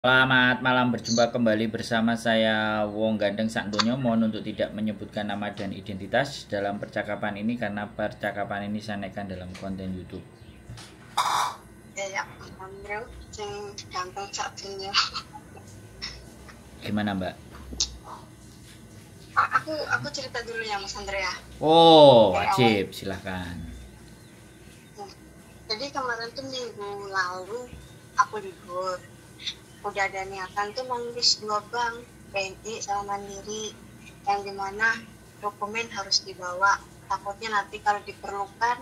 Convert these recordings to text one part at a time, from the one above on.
Selamat malam, berjumpa kembali bersama saya Wong Gandeng Santoyo. Mohon untuk tidak menyebutkan nama dan identitas dalam percakapan ini karena percakapan ini saya naikkan dalam konten YouTube. Ya, Andrew, yang ganteng satunya. Gimana Mbak? Aku cerita dulu ya Mas Andrea. Oh, wajib, silahkan. Jadi kemarin tuh minggu lalu aku libur. Udah ada niatan tuh nulis 2 bank, BNI sama Mandiri, yang dimana dokumen harus dibawa. Takutnya nanti kalau diperlukan,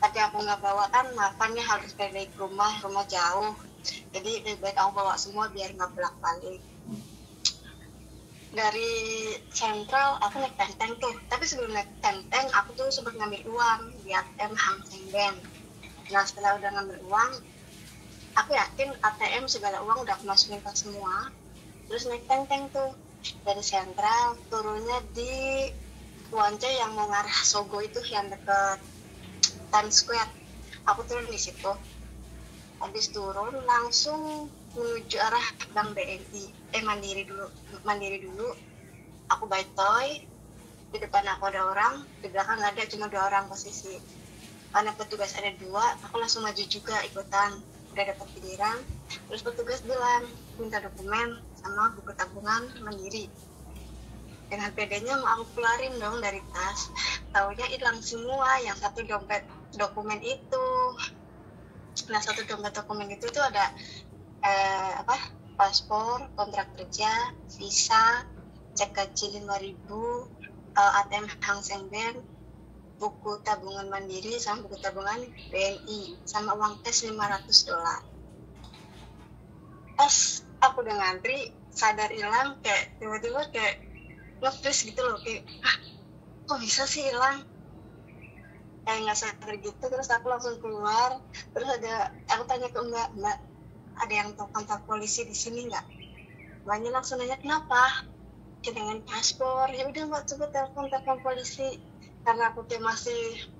tapi aku nggak bawa kan makannya harus balik rumah jauh. Jadi lebih baik aku bawa semua biar nggak bolak-balik. Dari sentral aku naik tenteng tuh, tapi sebelum naik tenteng aku tuh sempat ngambil uang di ATM Hang Seng Bank. Nah setelah udah ngambil uang, aku yakin ATM segala uang udah aku masukin ke semua. Terus naik tenteng tuh dari sentral, turunnya di Kuance yang mau ngarah Sogo itu yang deket Times Square. Aku turun di situ. Habis turun langsung menuju arah Bank BNI. Mandiri dulu. Aku by toy. Di depan aku ada orang, di belakang ada cuma 2 orang posisi. Karena petugas ada 2, aku langsung maju juga ikutan. Udah dapat giliran, terus petugas bilang minta dokumen sama buku tabungan Mandiri. Dengan pedenya mau aku keluarin dong dari tas, taunya hilang semua. Yang satu dompet dokumen itu, nah satu dompet dokumen itu tuh ada paspor, kontrak kerja, visa, cek gaji 5.000, ATM Hang Seng Bank, buku tabungan Mandiri sama buku tabungan BNI sama uang cash $500. Pas aku udah ngantri, sadar hilang, kayak tiba-tiba kayak nge-freeze gitu loh, kayak kok bisa sih hilang, kayak nggak sadar gitu. Terus aku langsung keluar, terus aku tanya ke mbak, ada yang tahu kontak polisi di sini nggak? Mbaknya langsung nanya kenapa, dengan paspor. Ya udah mbak, coba telepon polisi. Karena aku kayak masih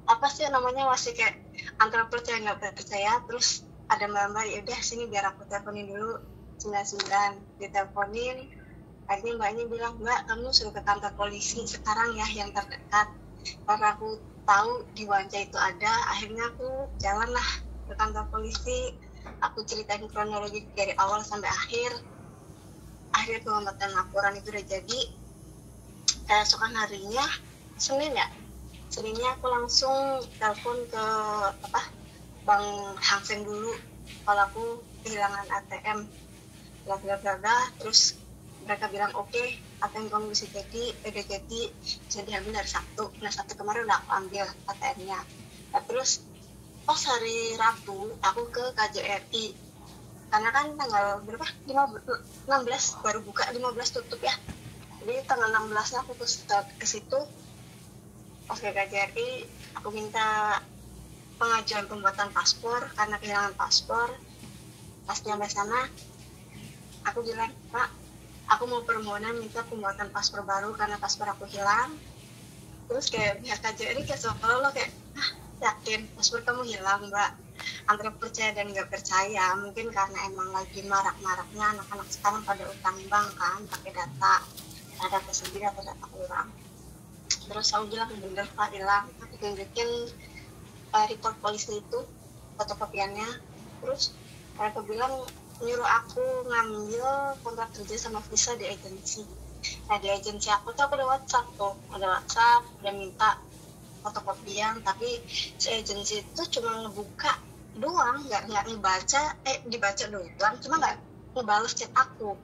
masih kayak antara percaya nggak percaya. Terus ada mbak, ya udah sini biar aku teleponin dulu. 99 diteleponin. Akhirnya mbaknya bilang, mbak kamu suruh ke kantor polisi sekarang ya yang terdekat. Karena aku tahu di Wanja itu ada, akhirnya aku jalan lah ke kantor polisi. Aku ceritain kronologi dari awal sampai akhir. Akhirnya pengambatan laporan itu udah jadi. Keesokan harinya Seninnya aku langsung telepon ke Bank Hang Seng dulu kalau aku kehilangan ATM, bla. Terus mereka bilang oke, ATM kamu bisa udah jadi, bisa diambil hari Sabtu. Nah Sabtu kemarin udah aku ambil ATM-nya. Nah, terus pas hari Rabu aku ke KJRI, karena kan tanggal berapa? 16 baru buka, 15 tutup ya. Jadi tanggal 16-nya aku ke situ. Pas ke KJRI, aku minta pengajuan pembuatan paspor karena kehilangan paspor. Pas nyampe sana, aku bilang, Pak, aku mau permohonan minta pembuatan paspor baru karena paspor aku hilang. Terus kayak pihak KJRI kayak seolah-olah kayak, yakin paspor kamu hilang, Mbak? Antara percaya dan nggak percaya. Mungkin karena emang lagi marak-maraknya anak-anak sekarang pada utang bank kan, pakai data sendiri atau data orang. Terus aku bilang bener Pak hilang, aku tunjukin report polisi itu, fotokopiannya. Terus mereka bilang nyuruh aku ngambil kontrak kerja sama visa di agensi. Nah di agensi aku tuh aku ada WhatsApp, udah minta fotokopian, tapi si agensi itu cuma ngebuka doang, nggak ngebaca, dibaca doang, cuma nggak ngebales chat aku,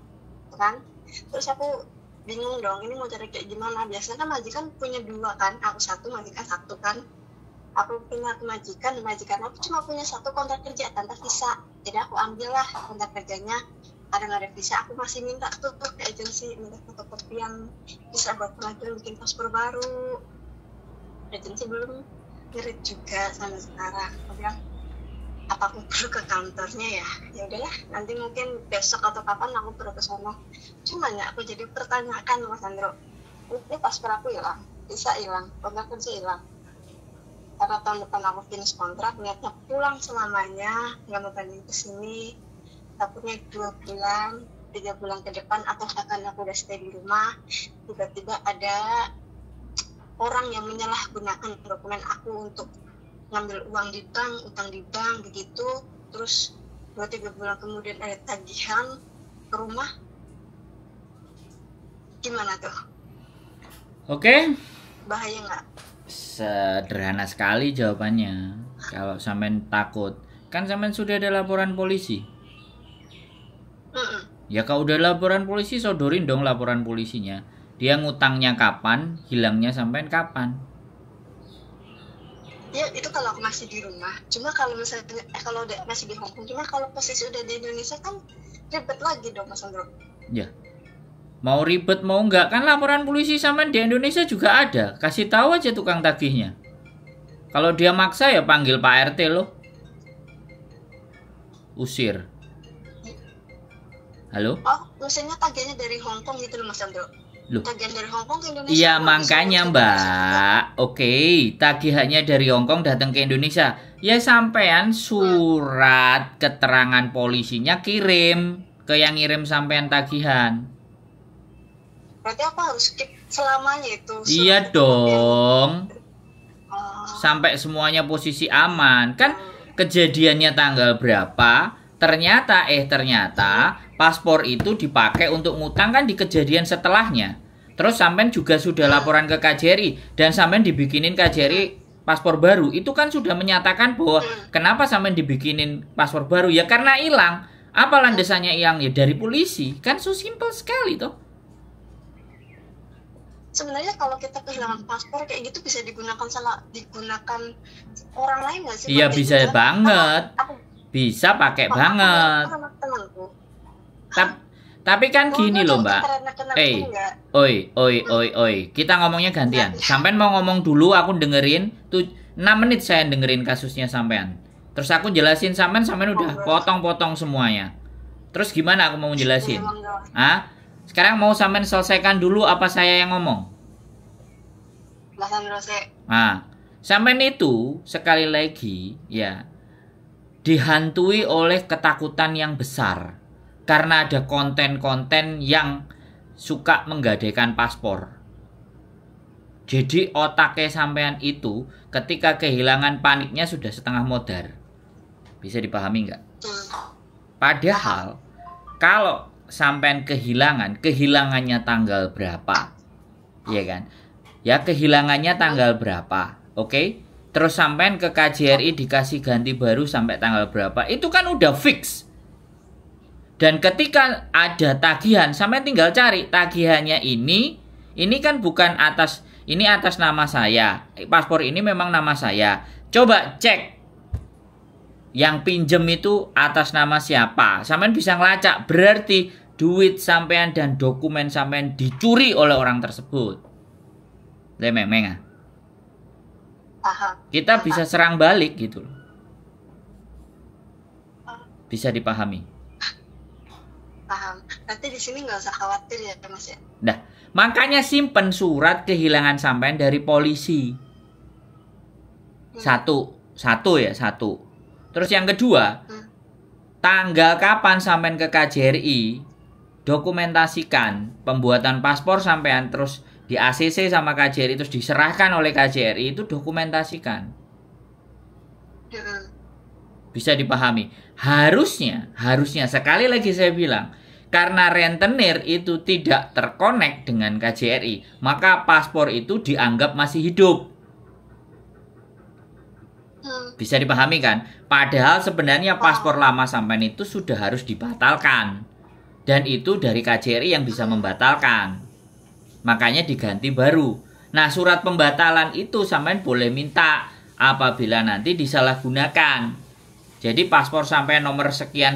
kan? Terus aku bingung dong, ini mau cari kayak gimana. Biasanya kan majikan punya 2 kan, aku 1, majikan 1 kan. Aku punya majikan aku cuma punya 1 kontrak kerja tanpa visa. Jadi aku ambil lah kontrak kerjanya, ada nggak ada visa. Aku masih minta tuh ke agensi, minta fotokopian bisa buat pengajuan bikin paspor baru. Agensi belum ngerit juga sampai sekarang. Aku bilang, apa aku perlu ke kantornya ya? Ya udahlah, nanti mungkin besok atau kapan aku perlu ke sana. Cuman ya aku jadi pertanyaan Mas Andro, ini paspor aku hilang, bisa hilang, kontrak kerja hilang. Karena tahun depan aku finish kontrak, niatnya pulang selamanya, nggak mau balik ke sini. takutnya 2 bulan 3 bulan ke depan atau akan aku udah stay di rumah, tiba-tiba ada orang yang menyalahgunakan dokumen aku untuk ngambil uang di bank, utang di bank begitu, terus 2-3 bulan kemudian ada tagihan ke rumah, gimana tuh? Oke. Bahaya nggak? Sederhana sekali jawabannya. Kalau sampean takut, kan sampean sudah ada laporan polisi. Ya kalau udah laporan polisi, sodorin dong laporan polisinya. Dia ngutangnya kapan, hilangnya sampean kapan. Ya itu kalau aku masih di rumah. Cuma kalau misalnya kalau udah masih di Hong Kong, cuma kalau posisi udah di Indonesia kan ribet lagi dong Mas Andro. Ya. Mau ribet mau enggak, kan laporan polisi sampean di Indonesia juga ada. Kasih tahu aja tukang tagihnya. Kalau dia maksa ya panggil Pak RT loh. Usir. Halo? Oh, maksudnya tagihnya dari Hong Kong gitu loh Mas Andro. Loh. Tagihan dari Hong Kong ke Indonesia. Iya makanya Mbak. Oke, tagihannya dari Hong Kong datang ke Indonesia. Ya sampean surat keterangan polisinya kirim ke yang ngirim sampean tagihan. Berarti aku harus keep selamanya itu. Iya dong. Oh. Sampai semuanya posisi aman. Kan kejadiannya tanggal berapa? Ternyata paspor itu dipakai untuk ngutang kan di kejadian setelahnya. Terus sampean juga sudah laporan ke KJRI dan sampean dibikinin KJRI paspor baru. Itu kan sudah menyatakan bahwa kenapa sampean dibikinin paspor baru? Ya karena hilang. Apa landasannya hilang? Ya dari polisi. Kan so simple sekali toh. Sebenarnya kalau kita kehilangan paspor kayak gitu bisa digunakan orang lain nggak sih? Iya bisa banget. Bisa pakai banget. Tapi kan gini loh Mbak. Oi. Kita ngomongnya gantian. Sampean mau ngomong dulu, aku dengerin. Tuh 6 menit saya dengerin kasusnya sampean. Terus aku jelasin sampean udah potong-potong semuanya. Terus gimana aku mau jelasin? Hah? Sekarang mau sampean selesaikan dulu apa saya yang ngomong? Nah, sampean itu sekali lagi ya dihantui oleh ketakutan yang besar karena ada konten-konten yang suka menggadaikan paspor. Jadi otaknya sampean itu ketika kehilangan paniknya sudah setengah modar. Bisa dipahami nggak? Padahal kalau sampean kehilangannya tanggal berapa? Iya kan? Ya kehilangannya tanggal berapa? Oke? Terus sampean ke KJRI dikasih ganti baru sampai tanggal berapa? Itu kan udah fix. Dan ketika ada tagihan, sampean tinggal cari tagihannya ini kan bukan atas nama saya. Paspor ini memang nama saya. Coba cek yang pinjem itu atas nama siapa. Sampean bisa ngelacak, berarti duit sampean dan dokumen sampean dicuri oleh orang tersebut. Lemeng-meng. Kita bisa serang balik gitu loh. Bisa dipahami. Paham. Nanti di sini nggak usah khawatir ya Mas ya. Nah, makanya simpen surat kehilangan sampean dari polisi. Satu. Terus yang kedua, tanggal kapan sampean ke KJRI, dokumentasikan pembuatan paspor sampean, terus di ACC sama KJRI, terus diserahkan oleh KJRI, itu dokumentasikan. Bisa dipahami. Harusnya sekali lagi saya bilang, karena rentenir itu tidak terkonek dengan KJRI, maka paspor itu dianggap masih hidup. Bisa dipahami kan? Padahal sebenarnya paspor lama sampean itu sudah harus dibatalkan. Dan itu dari KJRI yang bisa membatalkan. Makanya diganti baru. Nah, surat pembatalan itu sampean boleh minta apabila nanti disalahgunakan. Jadi paspor sampai nomor sekian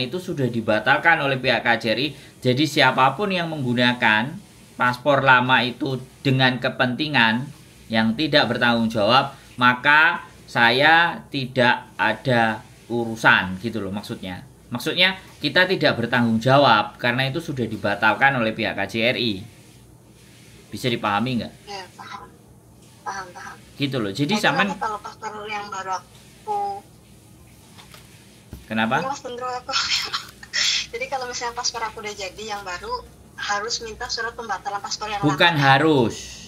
itu sudah dibatalkan oleh pihak KJRI. Jadi siapapun yang menggunakan paspor lama itu dengan kepentingan yang tidak bertanggung jawab, maka saya tidak ada urusan gitu loh maksudnya. Maksudnya kita tidak bertanggung jawab karena itu sudah dibatalkan oleh pihak KJRI. Bisa dipahami nggak? Ya, paham. Gitu loh. Jadi sampean kalau paspor yang baru aku Kenapa? Mas Hendro, aku jadi kalau misalnya paspor aku udah jadi yang baru, harus minta surat pembatalan paspor yang Bukan lama. harus.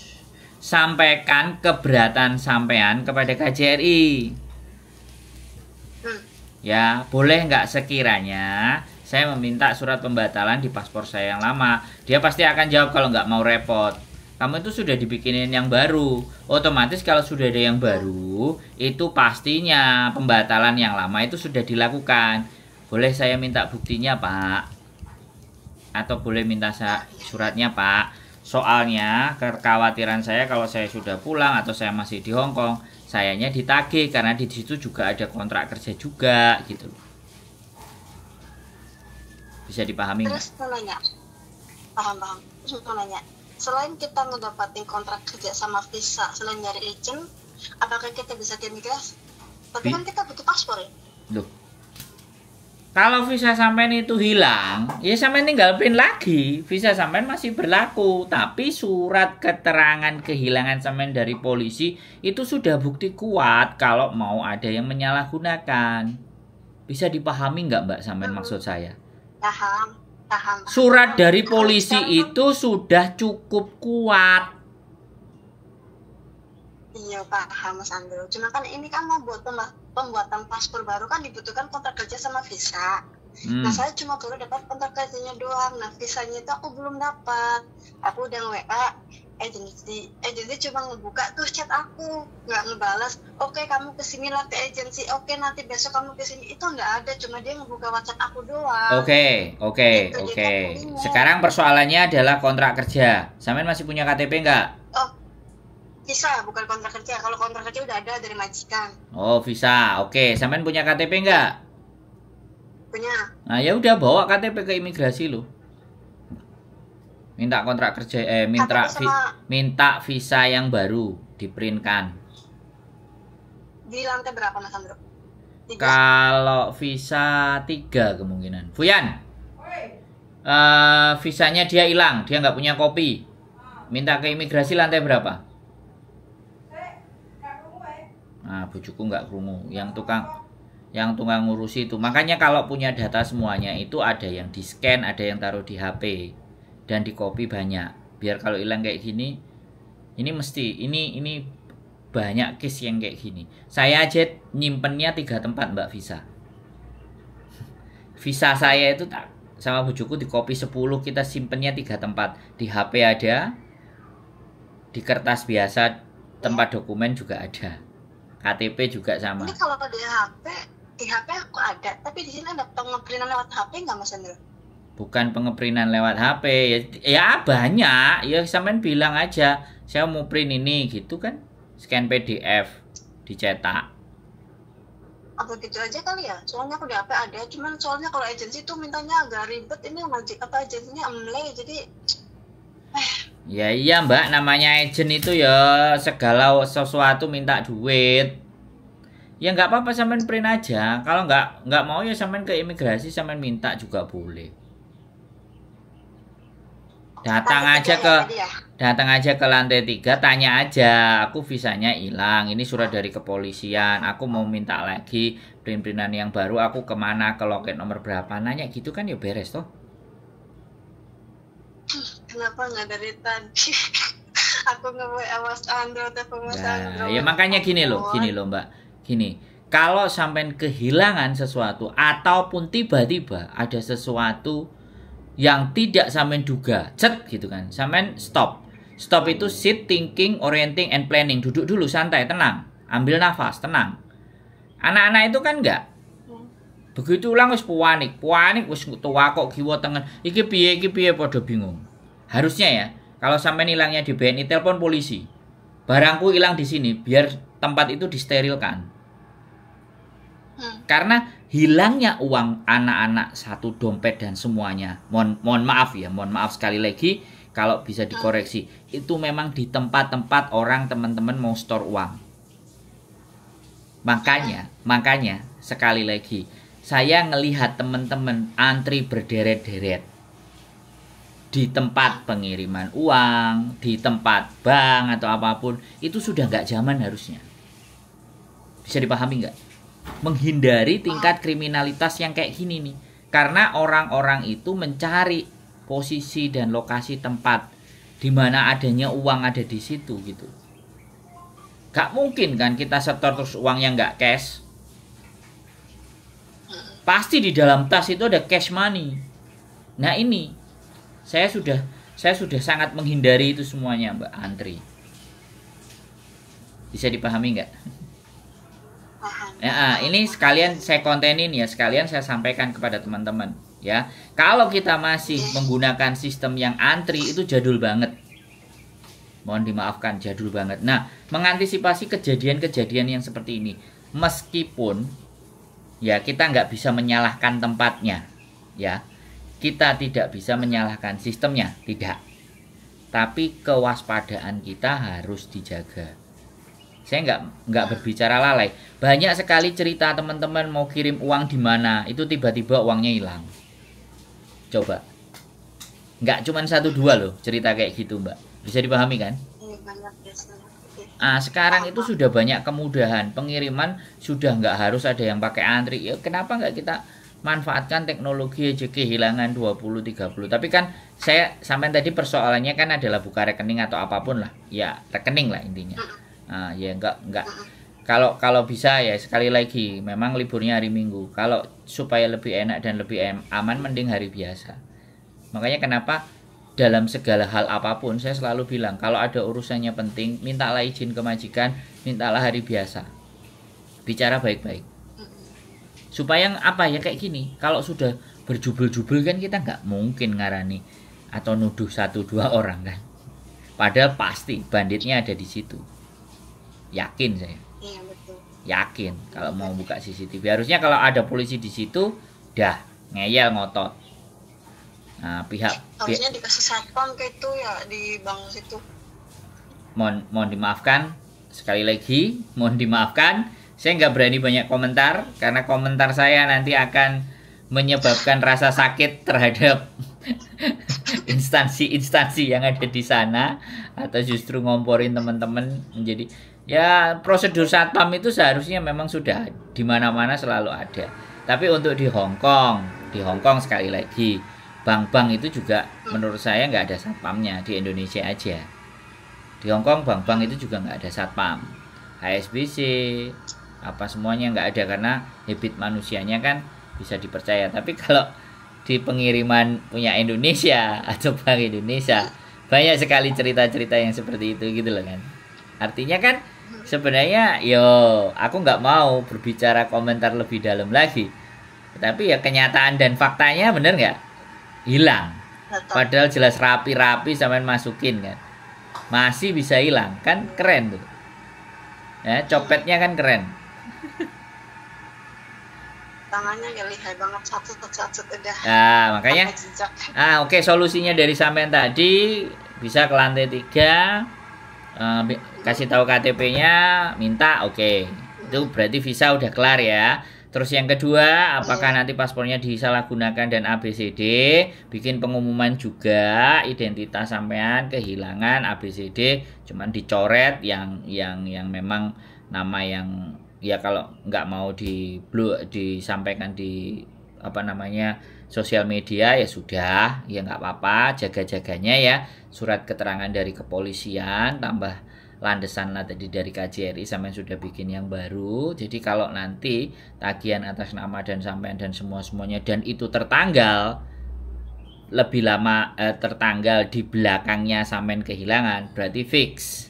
Sampaikan keberatan sampean kepada KJRI. Ya, boleh nggak sekiranya saya meminta surat pembatalan di paspor saya yang lama. Dia pasti akan jawab kalau nggak mau repot. Kamu itu sudah dibikinin yang baru. Otomatis kalau sudah ada yang baru, itu pastinya pembatalan yang lama itu sudah dilakukan. Boleh saya minta buktinya, Pak? Atau boleh minta suratnya, Pak? Soalnya kekhawatiran saya kalau saya sudah pulang atau saya masih di Hong Kong, sayanya ditagih karena di situ juga ada kontrak kerja juga gitu. Bisa dipahami nggak? Terus mau nanya, paham. Terus mau nanya, selain kita ngedapatin kontrak kerja sama visa, selain dari agent, apakah kita bisa ke imigrasi? Tapi kan kita butuh paspor ya. Loh, kalau visa sampean itu hilang, ya sampean tinggal print lagi. Visa sampean masih berlaku, tapi surat keterangan kehilangan sampean dari polisi itu sudah bukti kuat kalau mau ada yang menyalahgunakan. Bisa dipahami nggak, Mbak, sampean maksud saya? Paham. Surat dari polisi itu sudah cukup kuat. Iya, paham Mas Andro. Cuma kan ini kan mau buat pembuatan paspor baru kan dibutuhkan kontrak kerja sama visa. Nah, saya cuma baru dapat kontrak kerjanya doang. Nah, visanya itu aku belum dapat. Aku udah WA agensi cuma ngebuka tuh chat aku, nggak ngebalas. Oke, kamu kesini lah ke agensi. Oke, nanti besok kamu kesini. Itu nggak ada, cuma dia ngebuka WhatsApp aku doang. Oke. Sekarang persoalannya adalah kontrak kerja. Sampean masih punya KTP nggak? Oh, visa bukan kontrak kerja. Kalau kontrak kerja udah ada dari majikan. Oh, visa. Oke, sampean punya KTP nggak? Punya. Nah, ya udah bawa KTP ke imigrasi lo. Minta kontrak kerja minta visa yang baru diprintkan. Di lantai berapa Mas Andro? 3. Kalau visa 3 kemungkinan. Fuyan. Visanya dia hilang, dia nggak punya kopi. Minta ke imigrasi lantai berapa? Nah, bujuku nggak krungu. Yang tukang ngurusi itu. Makanya kalau punya data semuanya itu ada yang di scan, ada yang taruh di HP dan di copy banyak. Biar kalau hilang kayak gini, ini mesti ini banyak case yang kayak gini. Saya aja nyimpennya 3 tempat, Mbak, visa. Visa saya itu tak sama bujuku di copy 10, kita simpennya 3 tempat. Di HP ada, di kertas biasa tempat dokumen juga ada. KTP juga sama. Ini kalau di HP aku ada, tapi di sini ada pengeprintan lewat HP nggak Mas Andro? Bukan pengeprintan lewat HP, ya banyak. Ya sampean bilang aja, saya mau print ini gitu kan. Scan PDF, dicetak. Apa gitu aja kali ya? Soalnya aku di HP ada, cuman soalnya kalau agensi tuh mintanya agak ribet. Ini agensinya emle, jadi Ya iya, Mbak, namanya agent itu ya segala sesuatu minta duit. Ya nggak apa-apa, sampean print aja. Kalau nggak mau ya sampean ke imigrasi, sampean minta juga boleh. Datang aja ke lantai 3, tanya aja, aku visanya hilang, ini surat dari kepolisian, aku mau minta lagi print-printan yang baru, aku kemana, ke loket nomor berapa, nanya gitu kan ya beres toh. Kenapa nggak dari tadi? Aku nge-WA Mas Andro, telepon Mas Andro. Ya makanya gini loh Mbak, gini, kalau sampean kehilangan sesuatu ataupun tiba-tiba ada sesuatu yang tidak sampean duga, gitu kan, sampean stop itu sit, thinking, orienting, and planning. Duduk dulu, santai, tenang, ambil nafas, tenang. Anak-anak itu kan enggak begitu ulang wis panik wis tua kok kiwa tengen iki piye pada bingung. Harusnya ya, kalau sampean hilangnya di BNI, telepon polisi, barangku hilang di sini, biar tempat itu disterilkan. Karena hilangnya uang anak-anak, 1 dompet dan semuanya, mohon maaf sekali lagi kalau bisa dikoreksi, itu memang di tempat-tempat orang teman-teman mau store uang. Makanya sekali lagi saya ngelihat teman-teman antri berderet-deret di tempat pengiriman uang, di tempat bank atau apapun, itu sudah nggak zaman harusnya. Bisa dipahami nggak? menghindari tingkat kriminalitas yang kayak gini nih. Karena orang-orang itu mencari posisi dan lokasi tempat di mana adanya uang ada di situ gitu. Gak mungkin kan kita setor terus uangnya nggak cash. Pasti di dalam tas itu ada cash money. Nah ini saya sudah sangat menghindari itu semuanya, Mbak Antri. Bisa dipahami nggak? Ya, ini sekalian saya kontenin ya, sekalian saya sampaikan kepada teman-teman ya. Kalau kita masih menggunakan sistem yang antri itu jadul banget. Mohon dimaafkan, jadul banget. Nah, mengantisipasi kejadian-kejadian yang seperti ini, meskipun ya kita nggak bisa menyalahkan tempatnya, ya kita tidak bisa menyalahkan sistemnya, tidak. Tapi kewaspadaan kita harus dijaga. Saya nggak berbicara lalai. Banyak sekali cerita teman-teman mau kirim uang di mana, itu tiba-tiba uangnya hilang. Coba, nggak cuma 1-2 loh cerita kayak gitu, Mbak. Bisa dipahami kan? Sekarang itu sudah banyak kemudahan pengiriman, sudah nggak harus ada yang pakai antri. Ya kenapa nggak kita manfaatkan teknologi aja, kehilangan 20-30. Tapi kan saya sampai tadi persoalannya kan adalah buka rekening atau apapun lah. Ya rekening lah intinya. Ya enggak. Kalau bisa ya sekali lagi memang liburnya hari Minggu. Kalau supaya lebih enak dan lebih aman mending hari biasa. Makanya kenapa dalam segala hal apapun saya selalu bilang kalau ada urusannya penting mintalah izin ke majikan, mintalah hari biasa. Bicara baik-baik. Supaya apa ya kayak gini. Kalau sudah berjubel-jubel kan kita nggak mungkin ngarani atau nuduh 1-2 orang kan. Padahal pasti banditnya ada di situ. Yakin saya. Iya betul. Yakin kalau mau buka CCTV. Harusnya kalau ada polisi di situ, dah ngeyel ngotot. Nah, harusnya dikasih satpam kayak itu ya di bank situ. Mohon dimaafkan sekali lagi, mohon dimaafkan. Saya nggak berani banyak komentar karena komentar saya nanti akan menyebabkan rasa sakit terhadap instansi-instansi yang ada di sana atau justru ngomporin teman-teman menjadi. Ya prosedur satpam itu seharusnya memang sudah di mana-mana selalu ada. Tapi untuk di Hong Kong sekali lagi, bank-bank itu juga menurut saya nggak ada satpamnya. Di Indonesia aja. Di Hong Kong bank-bank itu juga nggak ada satpam. HSBC apa semuanya nggak ada karena habit manusianya kan bisa dipercaya. Tapi kalau di pengiriman punya Indonesia atau Bank Indonesia banyak sekali cerita-cerita yang seperti itu gitu loh kan. Artinya kan sebenarnya aku nggak mau berbicara komentar lebih dalam lagi. Tapi ya kenyataan dan faktanya bener nggak? Hilang. Padahal jelas rapi-rapi sampean masukin kan. Masih bisa hilang. Kan keren tuh. Ya, copetnya kan keren. Tangannya ya lihai banget, satu udah. Nah, makanya. Oke, solusinya dari sampean tadi bisa ke lantai 3. Kasih tahu KTP-nya, minta oke. Itu berarti visa udah kelar ya. Terus yang kedua, apakah nanti paspornya disalahgunakan dan ABCD, bikin pengumuman juga identitas sampean kehilangan ABCD, cuman dicoret yang memang nama yang ya kalau nggak mau disampaikan di sosial media ya sudah, ya nggak apa-apa, jaga-jaganya ya surat keterangan dari kepolisian tambah landesan tadi dari KJRI sampai sudah bikin yang baru. Jadi kalau nanti tagihan atas nama dan sampean dan semuanya dan itu tertanggal lebih lama tertanggal di belakangnya sampean kehilangan, berarti fix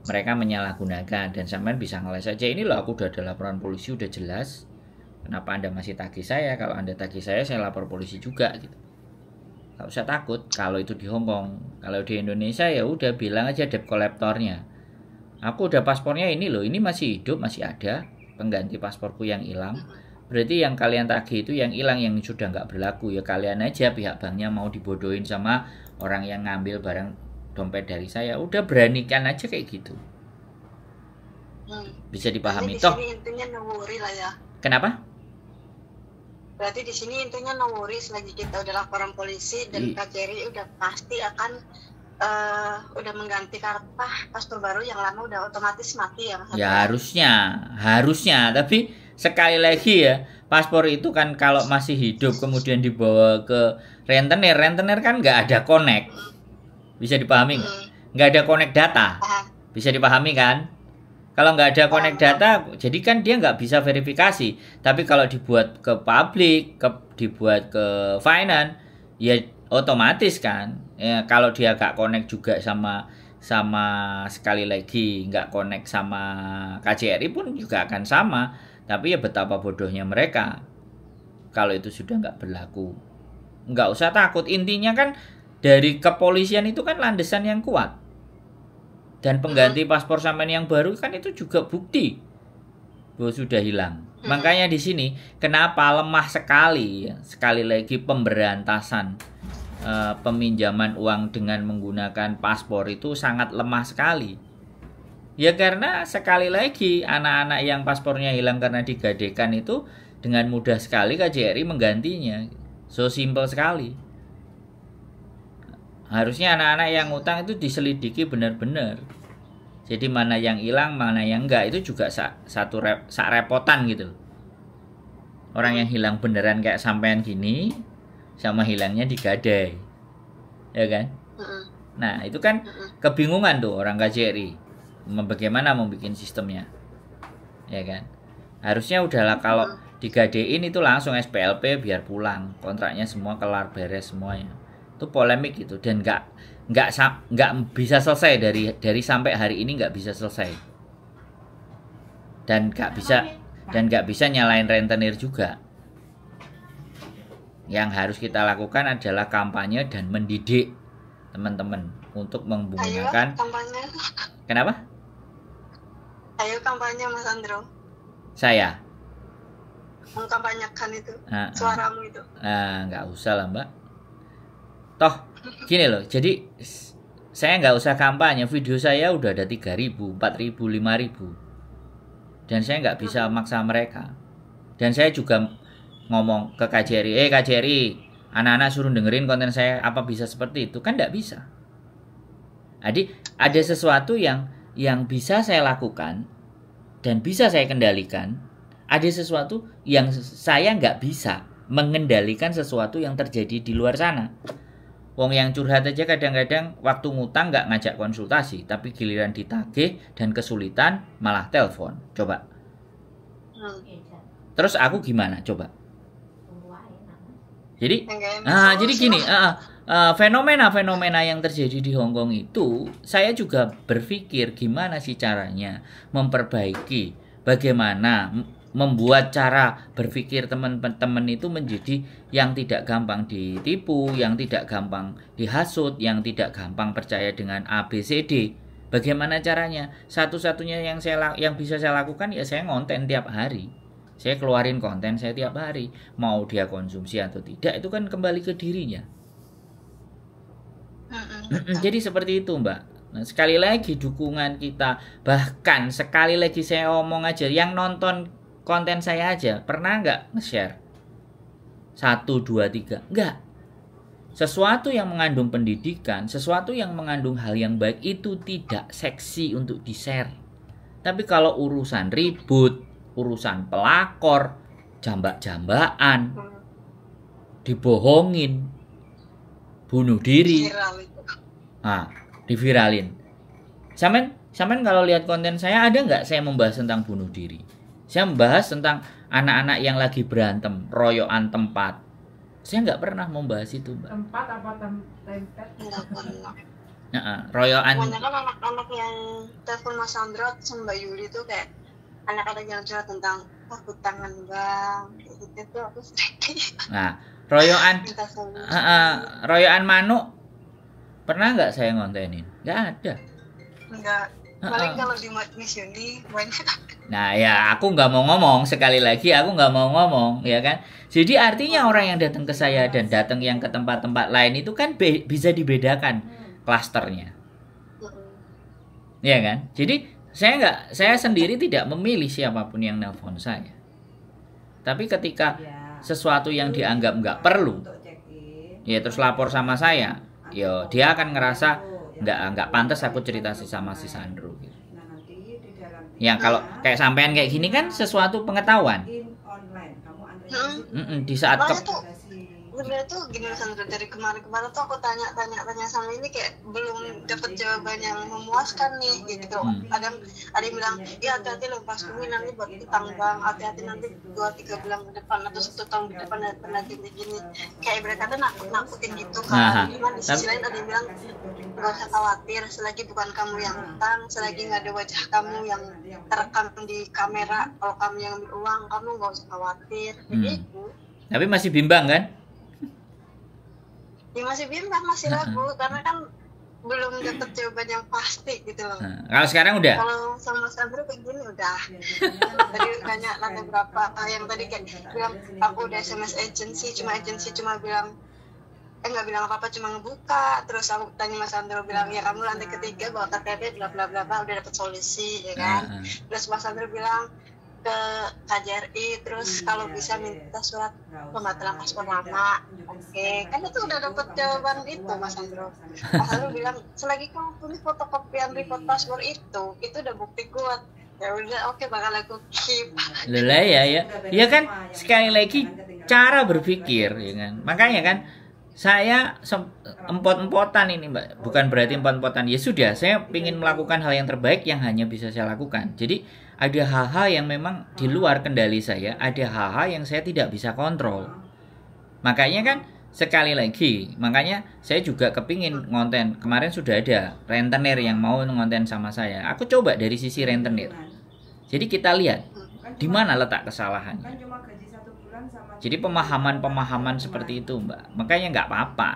mereka menyalahgunakan dan sampean bisa ngeles saja, ini loh aku udah ada laporan polisi udah jelas. Kenapa Anda masih tagih saya? Kalau Anda tagih saya lapor polisi juga gitu. Gak usah takut kalau itu di Hong Kong. Kalau di Indonesia ya udah bilang aja debt collectornya. Aku udah paspornya ini loh, ini masih hidup, masih ada pengganti pasporku yang hilang. Berarti yang kalian tagih itu yang hilang, yang sudah nggak berlaku. Ya kalian aja pihak banknya mau dibodohin sama orang yang ngambil barang dompet dari saya. Udah beranikan aja kayak gitu. Bisa dipahami toh. Intinya no worry lah ya. Kenapa? Berarti di sini intinya no worries lagi kita udah laporan polisi dan KJRI udah pasti akan udah mengganti kartu paspor baru, yang lama udah otomatis mati ya Mas Ya Andro? harusnya. Tapi sekali lagi ya, paspor itu kan kalau masih hidup kemudian dibawa ke rentenir kan nggak ada connect. Bisa dipahami nggak? Nggak ada connect data. Paham. Bisa dipahami kan? Kalau nggak ada connect data, jadi kan dia nggak bisa verifikasi. Tapi kalau dibuat ke publik, dibuat ke finance, ya otomatis kan. Ya, kalau dia nggak connect juga sama sekali lagi nggak connect sama KJRI pun juga akan sama. Tapi ya betapa bodohnya mereka kalau itu sudah nggak berlaku. Nggak usah takut. Intinya kan dari kepolisian itu kan landasan yang kuat. Dan pengganti paspor sampean yang baru kan itu juga bukti bahwa sudah hilang. Makanya di sini kenapa lemah sekali, sekali lagi pemberantasan peminjaman uang dengan menggunakan paspor itu sangat lemah sekali. Ya karena sekali lagi anak-anak yang paspornya hilang karena digadekan itu dengan mudah sekali KJRI menggantinya. So simple sekali. Harusnya anak-anak yang utang itu diselidiki benar-benar. Jadi mana yang hilang, mana yang enggak, itu juga satu repotan gitu. Orang yang hilang beneran kayak sampean gini, sama hilangnya digadai. Ya kan? Nah, itu kan kebingungan tuh orang KJRI. Bagaimana mau bikin sistemnya. Ya kan? Harusnya udahlah kalau digadein itu langsung SPLP biar pulang. Kontraknya semua kelar beres semuanya. Itu polemik gitu dan nggak bisa selesai dari sampai hari ini nggak bisa selesai dan nggak bisa nyalain rentenir juga. Yang harus kita lakukan adalah kampanye dan mendidik teman-teman untuk menggunakan. Ayo kampanye. Kenapa? Ayo kampanye Mas Andro. Saya Mengkampanyekan itu suaramu itu. Nggak usah lah Mbak. Toh gini loh, jadi saya nggak usah kampanye, video saya udah ada 3.000, 4.000, 5.000 dan saya nggak bisa maksa mereka. Dan saya juga ngomong ke KJRI, KJRI, anak-anak suruh dengerin konten saya, apa bisa seperti itu? Kan nggak bisa. Jadi ada sesuatu yang bisa saya lakukan dan bisa saya kendalikan, ada sesuatu yang saya nggak bisa mengendalikan sesuatu yang terjadi di luar sana. Wong yang curhat aja kadang-kadang waktu ngutang nggak ngajak konsultasi, tapi giliran ditagih dan kesulitan malah telepon. Coba. Terus aku gimana? Coba. Jadi, jadi gini, fenomena yang terjadi di Hong Kong itu, saya juga berpikir gimana sih caranya memperbaiki, bagaimana membuat cara berpikir teman-teman itu menjadi yang tidak gampang ditipu, yang tidak gampang dihasut, yang tidak gampang percaya dengan ABCD. Bagaimana caranya? Satu-satunya yang bisa saya lakukan ya saya ngonten tiap hari. Saya keluarin konten saya tiap hari. Mau dia konsumsi atau tidak itu kan kembali ke dirinya. Jadi seperti itu Mbak. Nah, sekali lagi dukungan kita, bahkan sekali lagi saya omong aja, yang nonton konten saya aja pernah nggak nge-share 1, 2, 3? Nggak. Sesuatu yang mengandung pendidikan, sesuatu yang mengandung hal yang baik itu tidak seksi untuk di-share. Tapi kalau urusan ribut, urusan pelakor, jambak-jambakan, dibohongin, bunuh diri, diviralin. Sampean kalau lihat konten saya ada nggak saya membahas tentang bunuh diri? Saya membahas tentang anak-anak yang lagi berantem, royokan tempat. Saya nggak pernah membahas itu, Mbak. Tempat apa tempat? Royokan. Kebanyakan anak-anak yang telepon Mas Andro sama Mbak Yuli tuh kayak anak-anak yang curhat tentang aku tangan bang, gitu tuh aku sering. Nah, royokan manuk pernah nggak saya ngontenin? Nggak ada. Enggak. Paling kalau di Miss Yuli banyak. Nah ya aku nggak mau ngomong, sekali lagi aku nggak mau ngomong, ya kan. Jadi artinya orang yang datang ke saya dan datang yang ke tempat-tempat lain itu kan bisa dibedakan klasternya, ya kan. Jadi saya sendiri tidak memilih siapapun yang nelpon saya. Tapi ketika sesuatu yang dianggap nggak perlu, ya terus lapor sama saya, ya dia akan ngerasa nggak pantas aku cerita sama si Sandro gitu. Ya kalau kayak sampean kayak gini kan sesuatu pengetahuan. Di saat sebenarnya tuh gini Sandra, dari kemarin-kemarin tuh aku tanya sama ini kayak belum dapat jawaban yang memuaskan nih gitu. Ada yang bilang ya hati-hati lo pas bumi nanti buat utang bang, hati-hati nanti 2-3 bulan ke depan atau 1 tahun ke depan pernah gini kayak mereka tuh nakutin gitu kan. Cuman di sisi lain ada yang bilang nggak usah khawatir, selagi bukan kamu yang utang, selagi nggak ada wajah kamu yang terekam di kamera, kalau kamu yang ambil uang kamu nggak usah khawatir. Gitu. Tapi masih bimbang kan? Ya masih bimbang, masih ragu karena kan belum dapat jawaban yang pasti gitu loh. Kalau sekarang udah? Kalau sama Sandro kayak gini udah. Tadi tanya lantai berapa, yang tadi kayak bilang aku udah SMS agency cuma bilang nggak bilang apa-apa, cuma ngebuka. Terus aku tanya Mas Sandro bilang ya kamu lantai ketiga bawa KTP bla bla bla udah dapat solusi ya kan. Terus Mas Sandro bilang ke KJRI, terus kalau bisa minta surat pembatalan paspor lama. Oke, kan itu udah dapat jawaban itu Mas Sandro. Mas Sandro bilang selagi kamu punya fotokopian report paspor itu udah bukti kuat. Ya udah oke, bakal aku keep. Lelah ya kan sekali lagi cara berpikir ya kan. Makanya kan saya empot-empotan ini Mbak, bukan berarti empot-empotan. Ya sudah, saya ingin melakukan hal yang terbaik yang hanya bisa saya lakukan. Jadi ada hal-hal yang memang di luar kendali saya, ada hal-hal yang saya tidak bisa kontrol. Makanya kan sekali lagi, makanya saya juga kepingin ngonten. Kemarin sudah ada rentenir yang mau ngonten sama saya. Aku coba dari sisi rentenir. Jadi kita lihat di mana letak kesalahannya. Jadi pemahaman seperti itu Mbak. Makanya nggak apa-apa,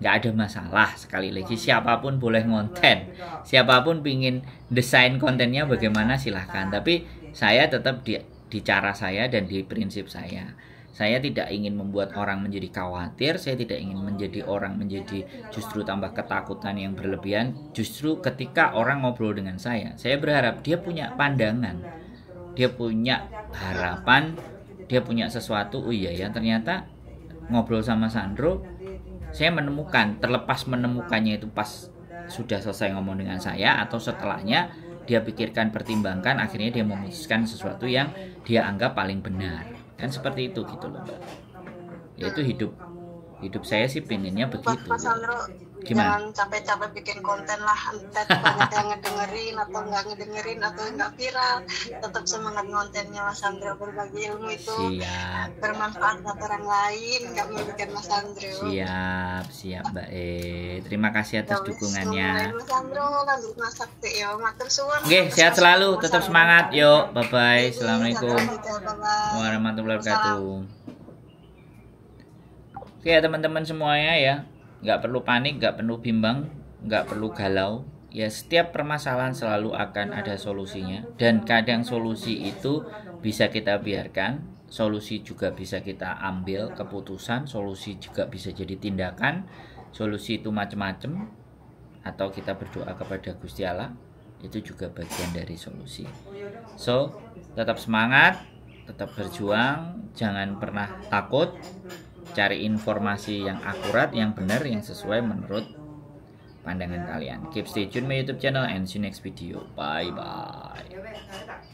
nggak ada masalah. Sekali lagi siapapun boleh ngonten, siapapun pingin desain kontennya bagaimana silahkan. Tapi saya tetap di cara saya dan di prinsip saya. Saya tidak ingin membuat orang menjadi khawatir. Saya tidak ingin menjadi orang menjadi justru tambah ketakutan yang berlebihan. Justru ketika orang ngobrol dengan saya berharap dia punya pandangan, dia punya harapan, dia punya sesuatu. Oh iya ya, ternyata ngobrol sama Sandro saya menemukan, terlepas menemukannya itu pas sudah selesai ngomong dengan saya atau setelahnya dia pikirkan, pertimbangkan, akhirnya dia memutuskan sesuatu yang dia anggap paling benar. Kan seperti itu gitu loh Mbak. Yaitu hidup saya sih pinginnya begitu. Mas Sandro, gimana? Jangan capek-capek bikin konten lah, entah banyak yang ngedengerin atau nggak ngedengerin atau nggak viral, tetap semangat kontennya Mas Sandro, berbagi ilmu itu bermanfaat buat orang lain, nggak merugikan Mas Sandro. Siap Mbak terima kasih atas dukungannya. Mas Sandro lanjut masak tuh ya, matur suwun. Oke, sehat selalu, tetap semangat, yuk, bye bye, assalamualaikum warahmatullahi wabarakatuh. Oke ya teman-teman semuanya ya, nggak perlu panik, nggak perlu bimbang, nggak perlu galau. Ya setiap permasalahan selalu akan ada solusinya. Dan kadang solusi itu bisa kita biarkan, solusi juga bisa kita ambil keputusan, solusi juga bisa jadi tindakan. Solusi itu macam-macam. Atau kita berdoa kepada Gusti Allah, itu juga bagian dari solusi. So, tetap semangat, tetap berjuang, jangan pernah takut. Cari informasi yang akurat, yang benar, yang sesuai menurut pandangan kalian. Keep stay tune my YouTube channel and see you next video. Bye bye.